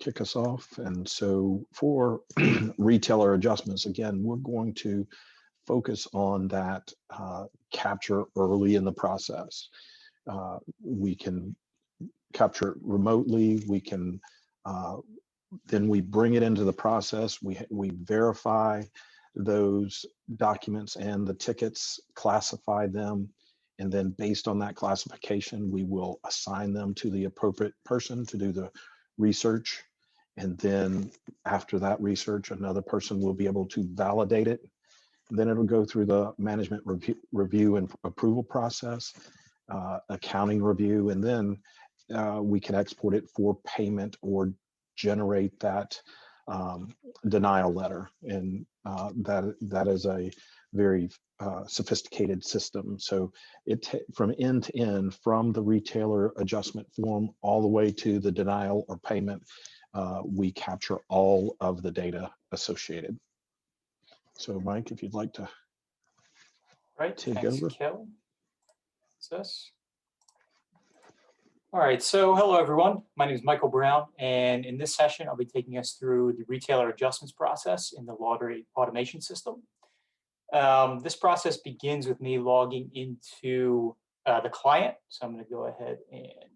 kick us off. And so for retailer adjustments, again, we're going to focus on that capture early in the process. We can capture it remotely. We can then we bring it into the process. We verify those documents and the tickets, classify them, and then based on that classification, we will assign them to the appropriate person to do the research. And then after that research, another person will be able to validate it. And then it'll go through the management review and approval process, accounting review, and then we can export it for payment or generate that denial letter. And that is a very sophisticated system. So from end to end, from the retailer adjustment form all the way to the denial or payment, we capture all of the data associated. So Mike, if you'd like to take over. Kel. What's this? All right, so hello everyone. My name is Michael Brown, and in this session, I'll be taking us through the retailer adjustments process in the lottery automation system. This process begins with me logging into the client. So I'm going to go ahead and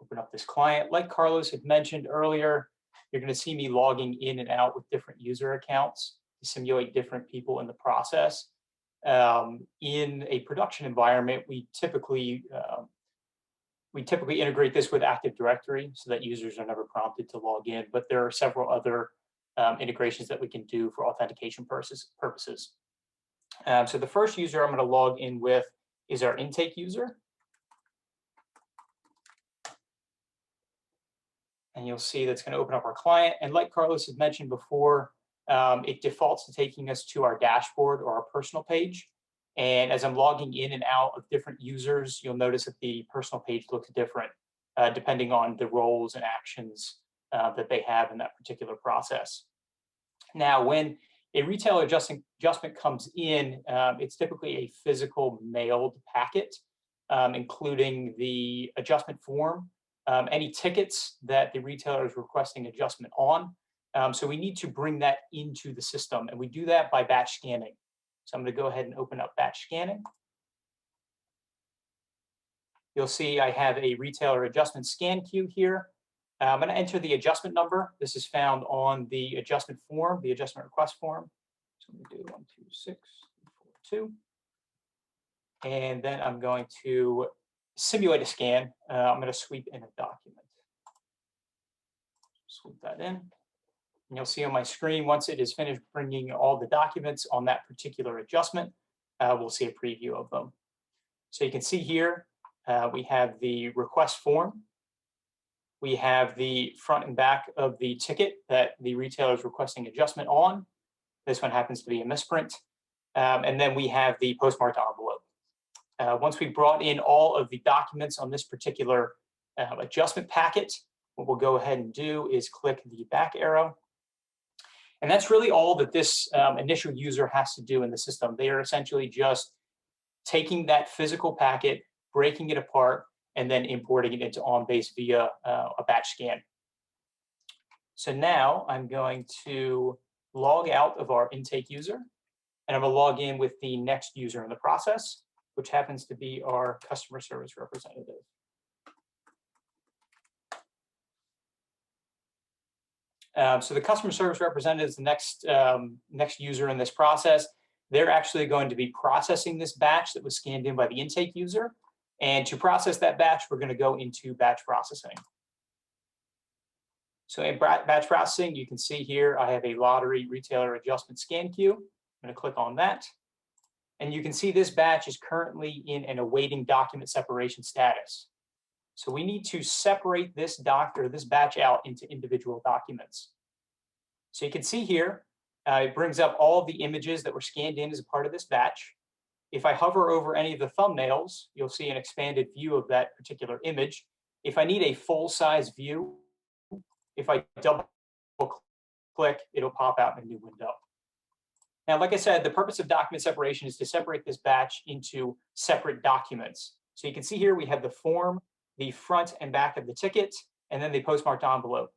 open up this client. Like Carlos had mentioned earlier, you're going to see me logging in and out with different user accounts to simulate different people in the process. In a production environment, we typically integrate this with Active Directory so that users are never prompted to log in, but there are several other integrations that we can do for authentication purposes. So the first user I'm going to log in with is our intake user. And you'll see that's going to open up our client. And like Carlos had mentioned before, it defaults to taking us to our dashboard or our personal page. And as I'm logging in and out of different users, you'll notice that the personal page looks different depending on the roles and actions that they have in that particular process. Now, when a retailer adjustment comes in, it's typically a physical mailed packet, including the adjustment form, any tickets that the retailer is requesting adjustment on. So we need to bring that into the system, and we do that by batch scanning. So I'm going to go ahead and open up batch scanning. You'll see I have a retailer adjustment scan queue here. I'm going to enter the adjustment number. This is found on the adjustment form, the adjustment request form. So I'm going to do 12642. And then I'm going to simulate a scan. I'm going to sweep in a document. Sweep that in. And you'll see on my screen, once it is finished bringing all the documents on that particular adjustment, we'll see a preview of them. So you can see here, we have the request form. We have the front and back of the ticket that the retailer is requesting adjustment on. This one happens to be a misprint. And then we have the postmarked envelope. Once we brought in all of the documents on this particular adjustment packet, what we'll go ahead and do is click the back arrow. And that's really all that this initial user has to do in the system. They are essentially just taking that physical packet, breaking it apart, and then importing it into OnBase via a batch scan. So now I'm going to log out of our intake user, and I'm going to log in with the next user in the process, which happens to be our customer service representative. So the customer service representative is the next user in this process. They're actually going to be processing this batch that was scanned in by the intake user. And to process that batch, we're going to go into batch processing. So in batch processing, you can see here, I have a lottery retailer adjustment scan queue. I'm going to click on that. And you can see this batch is currently in an awaiting document separation status. So we need to separate this batch out into individual documents. So you can see here, it brings up all of the images that were scanned in as a part of this batch. If I hover over any of the thumbnails, you'll see an expanded view of that particular image. If I need a full-size view, if I double click, it'll pop out in a new window. Now, like I said, the purpose of document separation is to separate this batch into separate documents. So you can see here we have the form, the front and back of the ticket, and then the postmarked envelope.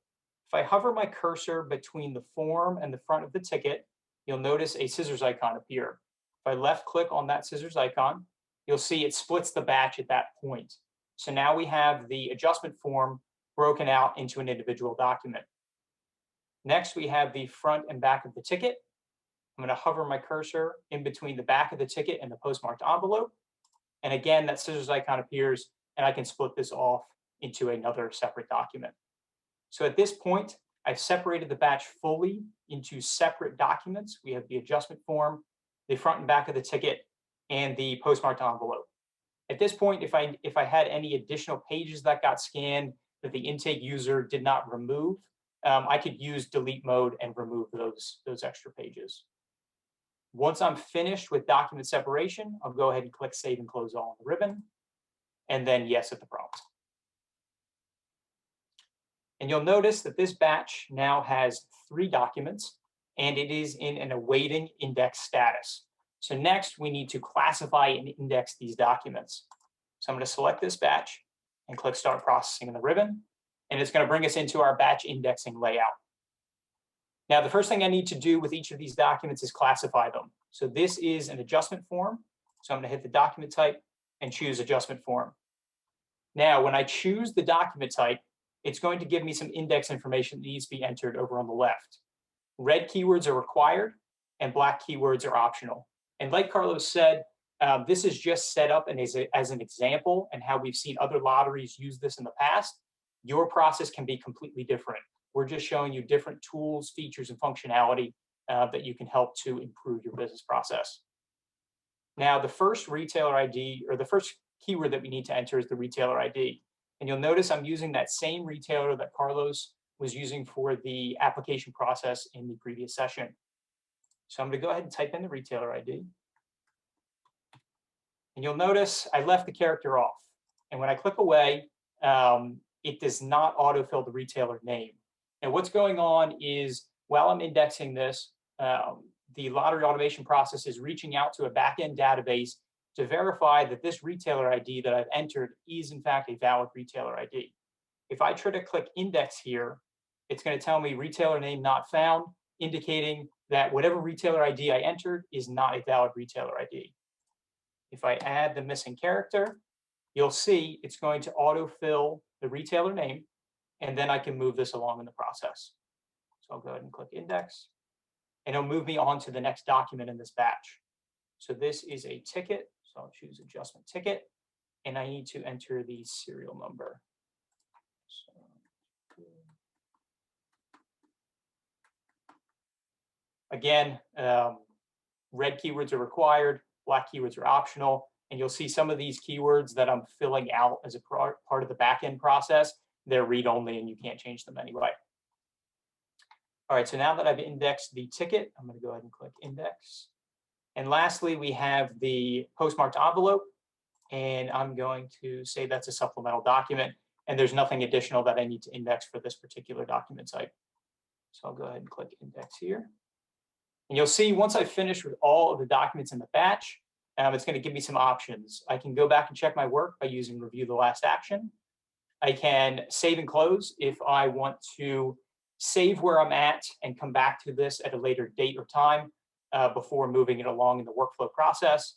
If I hover my cursor between the form and the front of the ticket, you'll notice a scissors icon appear. If I left click on that scissors icon, you'll see it splits the batch at that point. So now we have the adjustment form broken out into an individual document. Next, we have the front and back of the ticket. I'm going to hover my cursor in between the back of the ticket and the postmarked envelope. And again, that scissors icon appears, and I can split this off into another separate document. So at this point, I've separated the batch fully into separate documents. We have the adjustment form, the front and back of the ticket, and the postmarked envelope. At this point, if I had any additional pages that got scanned that the intake user did not remove, I could use delete mode and remove those extra pages. Once I'm finished with document separation, I'll go ahead and click Save and Close All on the ribbon, and then Yes at the prompt. And you'll notice that this batch now has 3 documents, and it is in an awaiting index status. So next, we need to classify and index these documents. So I'm going to select this batch and click Start Processing in the ribbon, and it's going to bring us into our batch indexing layout. Now, the first thing I need to do with each of these documents is classify them. So this is an adjustment form. So I'm going to hit the document type and choose adjustment form. Now, when I choose the document type, it's going to give me some index information that needs to be entered over on the left. Red keywords are required and black keywords are optional. And like Carlos said, this is just set up and as an example and how we've seen other lotteries use this in the past. Your process can be completely different. We're just showing you different tools, features, and functionality that you can help to improve your business process. Now, the first retailer ID, or the first keyword that we need to enter, is the retailer ID. And you'll notice I'm using that same retailer that Carlos was using for the application process in the previous session. So I'm going to go ahead and type in the retailer ID. And you'll notice I left the character off. And when I click away, it does not autofill the retailer name. And what's going on is, while I'm indexing this, the lottery automation process is reaching out to a backend database to verify that this retailer ID that I've entered is in fact a valid retailer ID. If I try to click index here, it's going to tell me retailer name not found, indicating that whatever retailer ID I entered is not a valid retailer ID. If I add the missing character, you'll see it's going to autofill the retailer name, and then I can move this along in the process. So I'll go ahead and click index, and it'll move me on to the next document in this batch. So this is a ticket, so I'll choose adjustment ticket, and I need to enter the serial number. So, again, red keywords are required, black keywords are optional, and you'll see some of these keywords that I'm filling out as a part of the backend process. They're read-only and you can't change them anyway. All right, so now that I've indexed the ticket, I'm going to go ahead and click index. And lastly, we have the postmarked envelope, and I'm going to say that's a supplemental document, and there's nothing additional that I need to index for this particular document type. So I'll go ahead and click index here. And you'll see once I've finished with all of the documents in the batch, it's going to give me some options. I can go back and check my work by using review the last action. I can save and close if I want to save where I'm at and come back to this at a later date or time before moving it along in the workflow process.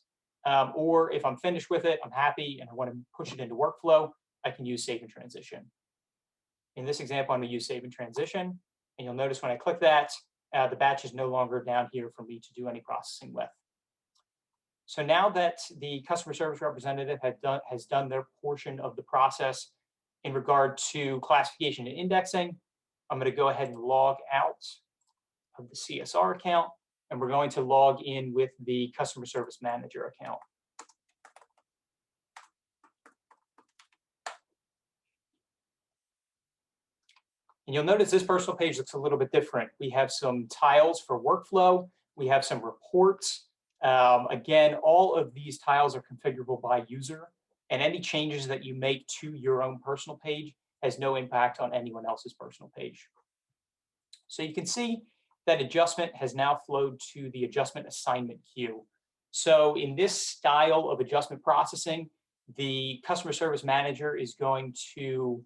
Or if I'm finished with it, I'm happy, and I want to push it into workflow, I can use save and transition. In this example, I'm going to use save and transition. And you'll notice when I click that, the batch is no longer down here for me to do any processing with. So now that the customer service representative has done their portion of the process in regard to classification and indexing, I'm going to go ahead and log out of the CSR account, and we're going to log in with the customer service manager account. And you'll notice this personal page looks a little bit different. We have some tiles for workflow. We have some reports. Again, all of these tiles are configurable by user, and any changes that you make to your own personal page has no impact on anyone else's personal page. So you can see that adjustment has now flowed to the adjustment assignment queue. So in this style of adjustment processing, the customer service manager is going to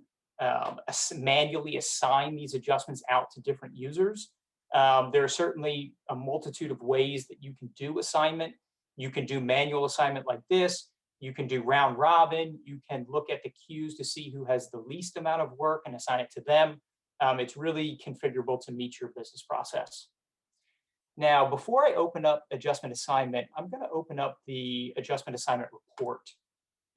manually assign these adjustments out to different users. There are certainly a multitude of ways that you can do assignment. You can do manual assignment like this. You can do round robin. You can look at the queues to see who has the least amount of work and assign it to them. It's really configurable to meet your business process. Now, before I open up adjustment assignment, I'm going to open up the adjustment assignment report.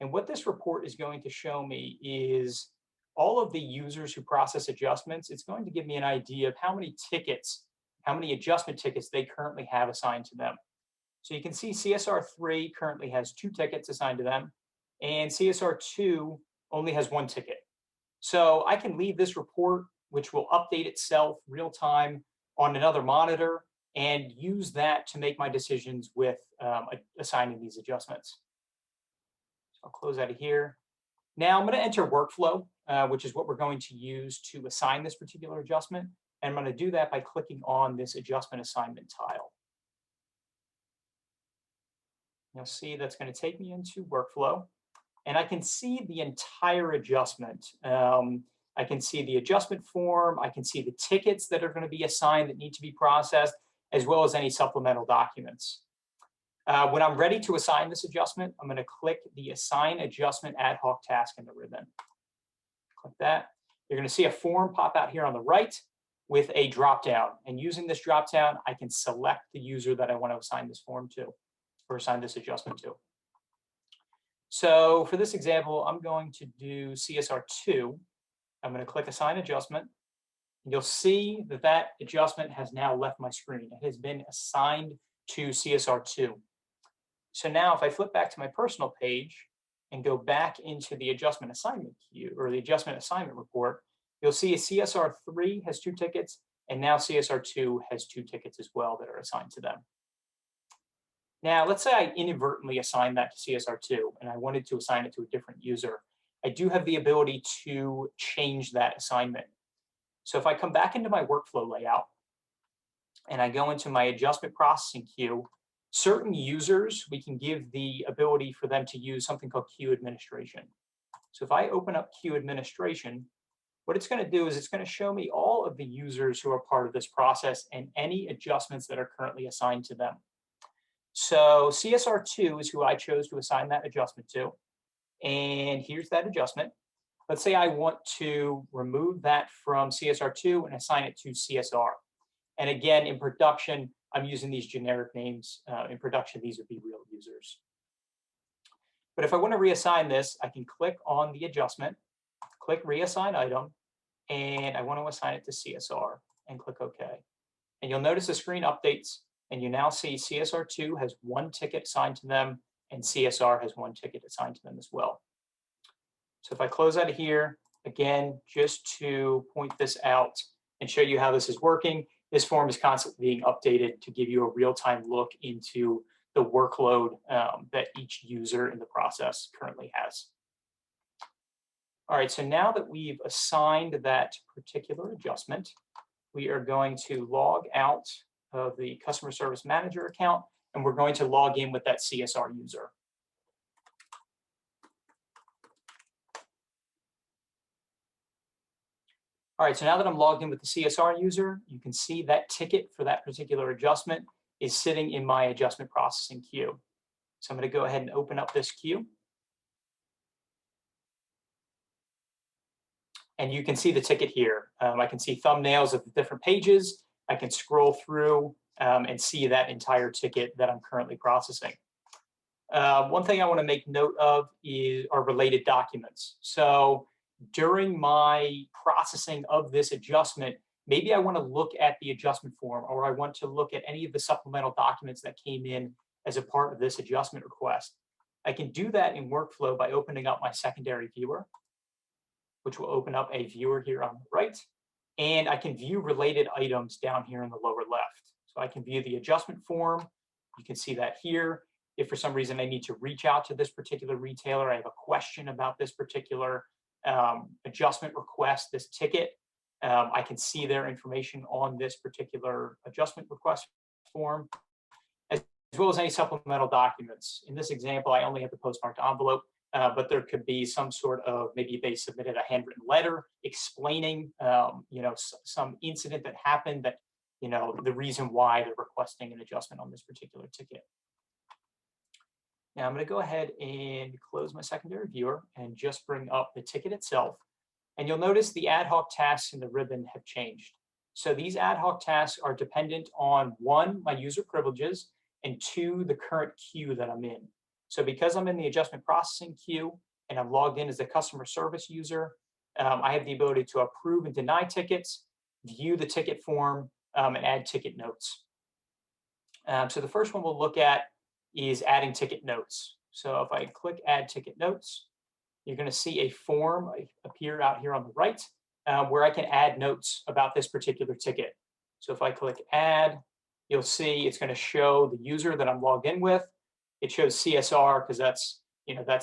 And what this report is going to show me is all of the users who process adjustments. It's going to give me an idea of how many tickets, how many adjustment tickets they currently have assigned to them. So you can see CSR3 currently has 2 tickets assigned to them, and CSR2 only has 1 ticket. So I can leave this report, which will update itself real time on another monitor, and use that to make my decisions with assigning these adjustments. So I'll close out of here. Now I'm going to enter workflow, which is what we're going to use to assign this particular adjustment. And I'm going to do that by clicking on this adjustment assignment tile. You'll see that's going to take me into workflow, and I can see the entire adjustment. I can see the adjustment form. I can see the tickets that are going to be assigned that need to be processed, as well as any supplemental documents. When I'm ready to assign this adjustment, I'm going to click the Assign Adjustment Ad Hoc Task in the ribbon. Click that. You're going to see a form pop out here on the right with a drop-down. And using this drop-down, I can select the user that I want to assign this form to, or assign this adjustment to. So for this example, I'm going to do CSR2. I'm going to click Assign Adjustment. You'll see that that adjustment has now left my screen. It has been assigned to CSR2. So now if I flip back to my personal page and go back into the adjustment assignment queue, or the adjustment assignment report, you'll see a CSR3 has 2 tickets, and now CSR2 has 2 tickets as well that are assigned to them. Now, let's say I inadvertently assigned that to CSR2 and I wanted to assign it to a different user. I do have the ability to change that assignment. So if I come back into my workflow layout and I go into my adjustment processing queue, certain users, we can give the ability for them to use something called queue administration. So if I open up queue administration, what it's going to do is it's going to show me all of the users who are part of this process and any adjustments that are currently assigned to them. So CSR2 is who I chose to assign that adjustment to. And here's that adjustment. Let's say I want to remove that from CSR2 and assign it to CSR. And again, in production, I'm using these generic names. In production, these would be real users. But if I want to reassign this, I can click on the adjustment, click Reassign Item, and I want to assign it to CSR, and click OK. And you'll notice the screen updates, and you now see CSR2 has 1 ticket assigned to them, and CSR has 1 ticket assigned to them as well. So if I close out of here, again, just to point this out and show you how this is working, this form is constantly being updated to give you a real-time look into the workload that each user in the process currently has. All right, so now that we've assigned that particular adjustment, we are going to log out of the Customer Service Manager account, and we're going to log in with that CSR user. All right, so now that I'm logged in with the CSR user, you can see that ticket for that particular adjustment is sitting in my adjustment processing queue. So I'm going to go ahead and open up this queue. And you can see the ticket here. I can see thumbnails of the different pages. I can scroll through and see that entire ticket that I'm currently processing. One thing I want to make note of are related documents. So during my processing of this adjustment, maybe I want to look at the adjustment form, or I want to look at any of the supplemental documents that came in as a part of this adjustment request. I can do that in workflow by opening up my secondary viewer, which will open up a viewer here on the right. And I can view related items down here in the lower left. So I can view the adjustment form. You can see that here. If for some reason I need to reach out to this particular retailer, I have a question about this particular adjustment request, this ticket, I can see their information on this particular adjustment request form, as well as any supplemental documents. In this example, I only have the postmarked envelope. but there could be some sort of, maybe they submitted a handwritten letter explaining, some incident that happened that, the reason why they're requesting an adjustment on this particular ticket. Now I'm going to go ahead and close my secondary viewer and just bring up the ticket itself. And you'll notice the ad hoc tasks in the ribbon have changed. So these ad hoc tasks are dependent on, one, my user privileges, and two, the current queue that I'm in. So because I'm in the adjustment processing queue and I'm logged in as a customer service user, I have the ability to approve and deny tickets, view the ticket form, and add ticket notes. So the first one we'll look at is adding ticket notes. So if I click add ticket notes, you're going to see a form appear out here on the right where I can add notes about this particular ticket. So if I click add, you'll see it's going to show the user that I'm logged in with. It shows CSR because that's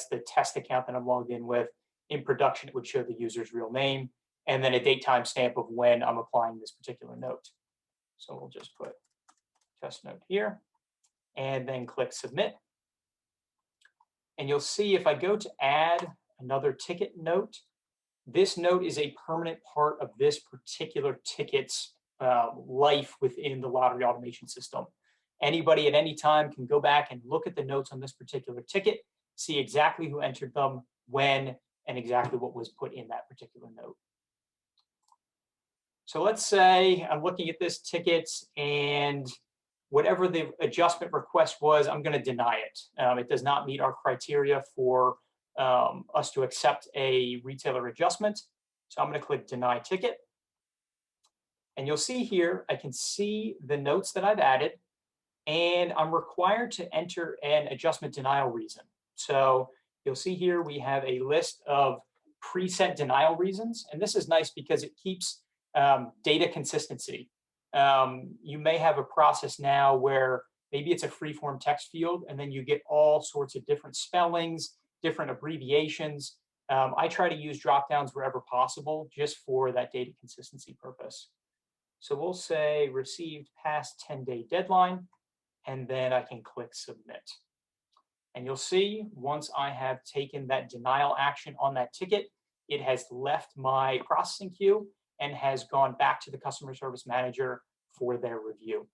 the test account that I'm logged in with. In production, it would show the user's real name and then a date time stamp of when I'm applying this particular note. So we'll just put test note here and then click submit. And you'll see if I go to add another ticket note, this note is a permanent part of this particular ticket's life within the lottery automation system. Anybody at any time can go back and look at the notes on this particular ticket, see exactly who entered them, when, and exactly what was put in that particular note. So let's say I'm looking at this ticket and whatever the adjustment request was, I'm going to deny it. It does not meet our criteria for us to accept a retailer adjustment. So I'm going to click deny ticket. And you'll see here, I can see the notes that I've added, and I'm required to enter an adjustment denial reason. So you'll see here we have a list of preset denial reasons. And this is nice because it keeps data consistency. You may have a process now where maybe it's a free-form text field, and then you get all sorts of different spellings, different abbreviations. I try to use drop-downs wherever possible, just for that data consistency purpose. So we'll say received past 10-day deadline, and then I can click submit. And you'll see once I have taken that denial action on that ticket, it has left my processing queue and has gone back to the customer service manager for their review.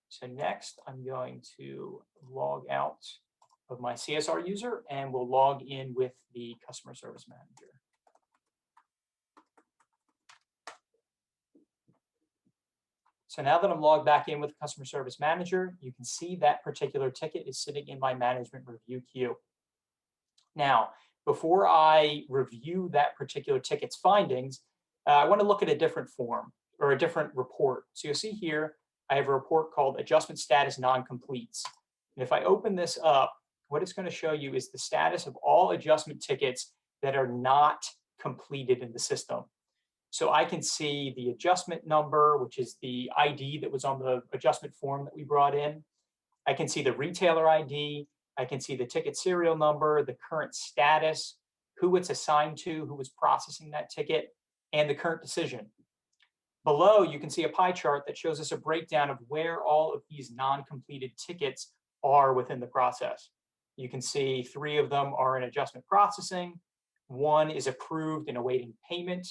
So next, I'm going to log out of my CSR user and we'll log in with the customer service manager. So now that I'm logged back in with the customer service manager, you can see that particular ticket is sitting in my management review queue. Now, before I review that particular ticket's findings, I want to look at a different form or a different report. So you'll see here, I have a report called Adjustment Status Non-Completes. And if I open this up, what it's going to show you is the status of all adjustment tickets that are not completed in the system. So I can see the adjustment number, which is the ID that was on the adjustment form that we brought in. I can see the retailer ID. I can see the ticket serial number, the current status, who it's assigned to, who was processing that ticket, and the current decision. Below, you can see a pie chart that shows us a breakdown of where all of these non-completed tickets are within the process. You can see 3 of them are in adjustment processing. 1 is approved and awaiting payment.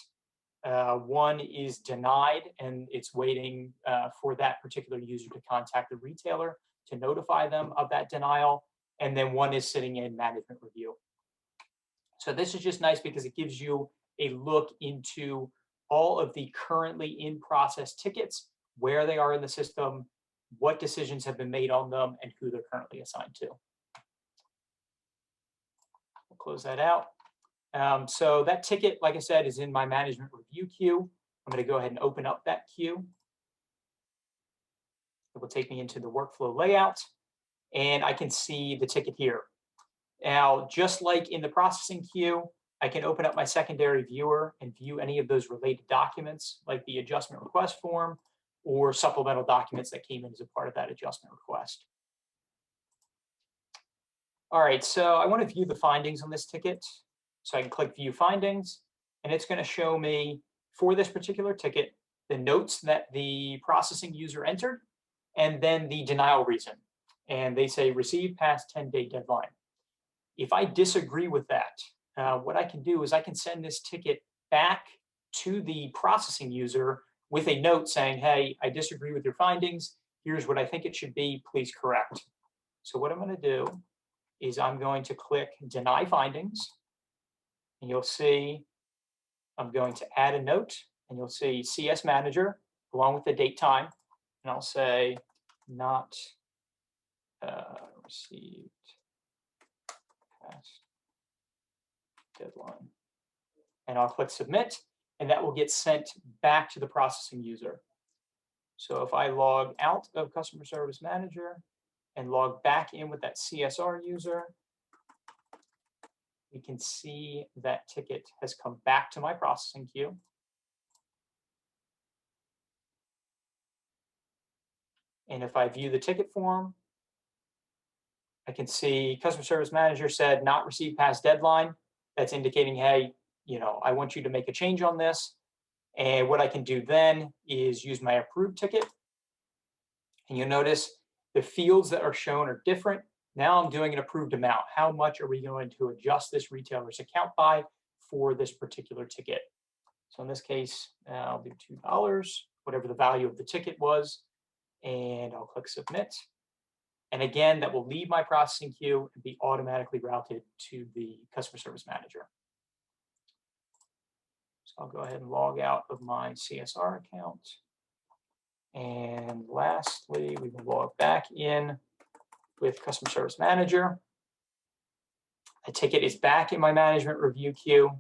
1 is denied and it's waiting for that particular user to contact the retailer to notify them of that denial. And then 1 is sitting in management review. So this is just nice because it gives you a look into all of the currently in process tickets, where they are in the system, what decisions have been made on them, and who they're currently assigned to. We'll close that out. So that ticket, like I said, is in my management review queue. I'm going to go ahead and open up that queue. It will take me into the workflow layout, and I can see the ticket here. Now, just like in the processing queue, I can open up my secondary viewer and view any of those related documents, like the adjustment request form or supplemental documents that came in as a part of that adjustment request. All right, so I want to view the findings on this ticket. So I can click View Findings, and it's going to show me, for this particular ticket, the notes that the processing user entered, and then the denial reason. And they say received past 10-day deadline. If I disagree with that, what I can do is I can send this ticket back to the processing user with a note saying, hey, I disagree with your findings. Here's what I think it should be. Please correct. So what I'm going to do is I'm going to click Deny Findings. And you'll see I'm going to add a note. And you'll see CS Manager along with the date time. And I'll say not received past deadline. And I'll click Submit. And that will get sent back to the processing user. So if I log out of Customer Service Manager and log back in with that CSR user, we can see that ticket has come back to my processing queue. And if I view the ticket form, I can see Customer Service Manager said not received past deadline. That's indicating, hey, I want you to make a change on this. And what I can do then is use my approved ticket. And you'll notice the fields that are shown are different. Now I'm doing an approved amount. How much are we going to adjust this retailer's account by for this particular ticket? So in this case, I'll do $2, whatever the value of the ticket was, and I'll click Submit. And again, that will leave my processing queue and be automatically routed to the Customer Service Manager. So I'll go ahead and log out of my CSR account. And lastly, we will log back in with Customer Service Manager. The ticket is back in my management review queue.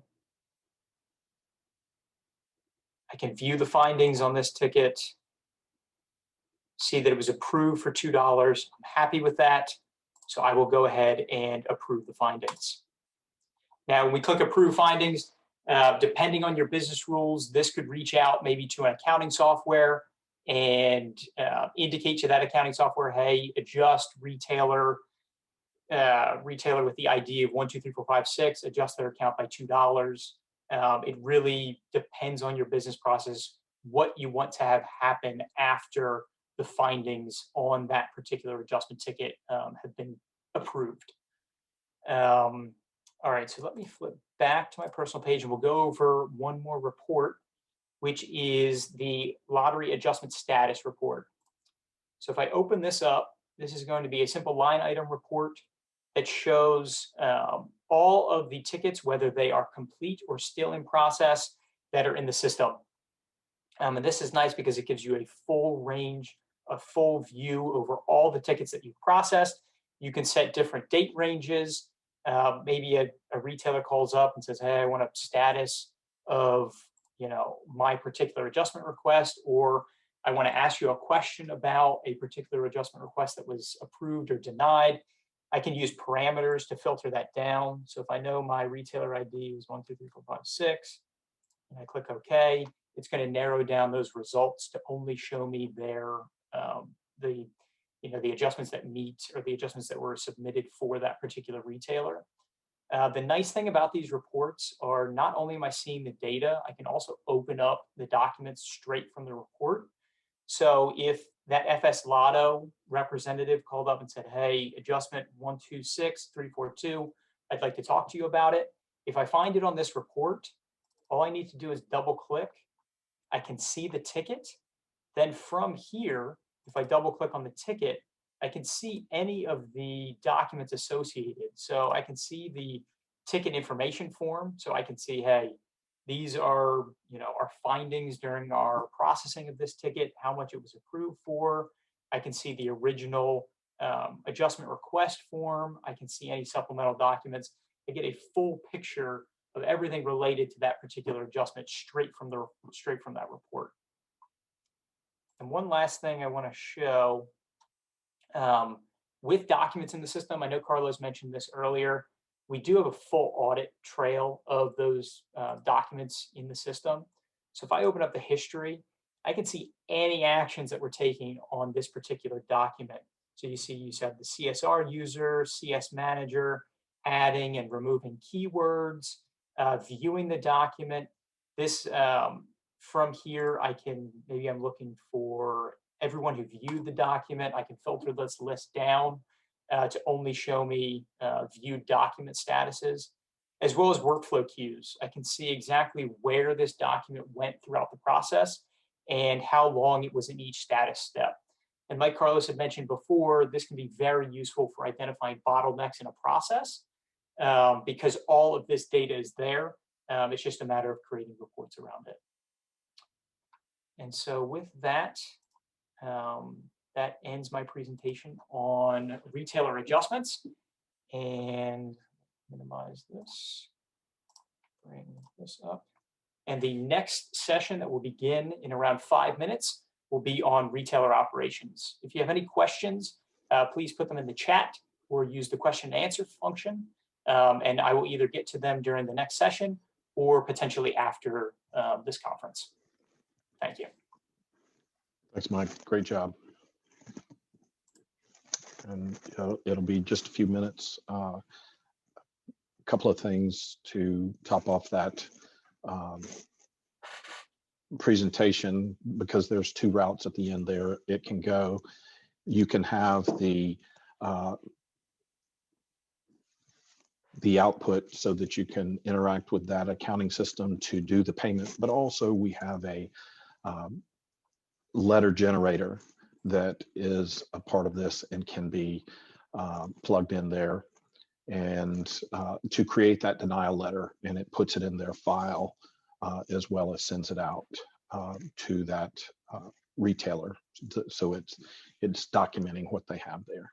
I can view the findings on this ticket, see that it was approved for $2. I'm happy with that. So I will go ahead and approve the findings. Now, when we click Approve Findings, depending on your business rules, this could reach out maybe to an accounting software and indicate to that accounting software, hey, adjust retailer with the ID of 123456, adjust their account by $2. It really depends on your business process, what you want to have happen after the findings on that particular adjustment ticket have been approved. All right, so let me flip back to my personal page and we'll go over one more report, which is the lottery adjustment status report. So if I open this up, this is going to be a simple line item report that shows all of the tickets, whether they are complete or still in process, that are in the system. And this is nice because it gives you a full range, a full view over all the tickets that you've processed. You can set different date ranges. Maybe a retailer calls up and says, hey, I want a status of my particular adjustment request, or I want to ask you a question about a particular adjustment request that was approved or denied. I can use parameters to filter that down. So if I know my retailer ID is 123456 and I click OK, it's going to narrow down those results to only show me their the adjustments that meet, or the adjustments that were submitted for that particular retailer. The nice thing about these reports are not only am I seeing the data, I can also open up the documents straight from the report. So if that FS Lotto representative called up and said, hey, adjustment 126342, I'd like to talk to you about it. If I find it on this report, all I need to do is double click. I can see the ticket. Then from here, if I double click on the ticket, I can see any of the documents associated. So I can see the ticket information form. So I can see, hey, these are, our findings during our processing of this ticket, how much it was approved for. I can see the original adjustment request form. I can see any supplemental documents. I get a full picture of everything related to that particular adjustment straight from that report. And one last thing I want to show, with documents in the system, I know Carlos mentioned this earlier, we do have a full audit trail of those documents in the system. So if I open up the history, I can see any actions that we're taking on this particular document. So you see, you have the CSR user, CS manager, adding and removing keywords, viewing the document. This, from here, maybe I'm looking for everyone who viewed the document. I can filter this list down to only show me viewed document statuses, as well as workflow queues. I can see exactly where this document went throughout the process and how long it was in each status step. And like Carlos had mentioned before, this can be very useful for identifying bottlenecks in a process because all of this data is there. It's just a matter of creating reports around it. And so with that, that ends my presentation on retailer adjustments. And minimize this, bring this up. And the next session that will begin in around 5 minutes will be on retailer operations. If you have any questions, please put them in the chat or use the question and answer function. And I will either get to them during the next session or potentially after this conference. Thank you. Thanks, Mike. Great job. And it'll be just a few minutes. A couple of things to top off that presentation, because there's 2 routes at the end there it can go. You can have the output so that you can interact with that accounting system to do the payment, but also we have a letter generator that is a part of this and can be plugged in there and to create that denial letter, and it puts it in their file as well as sends it out to that retailer. So it's documenting what they have there.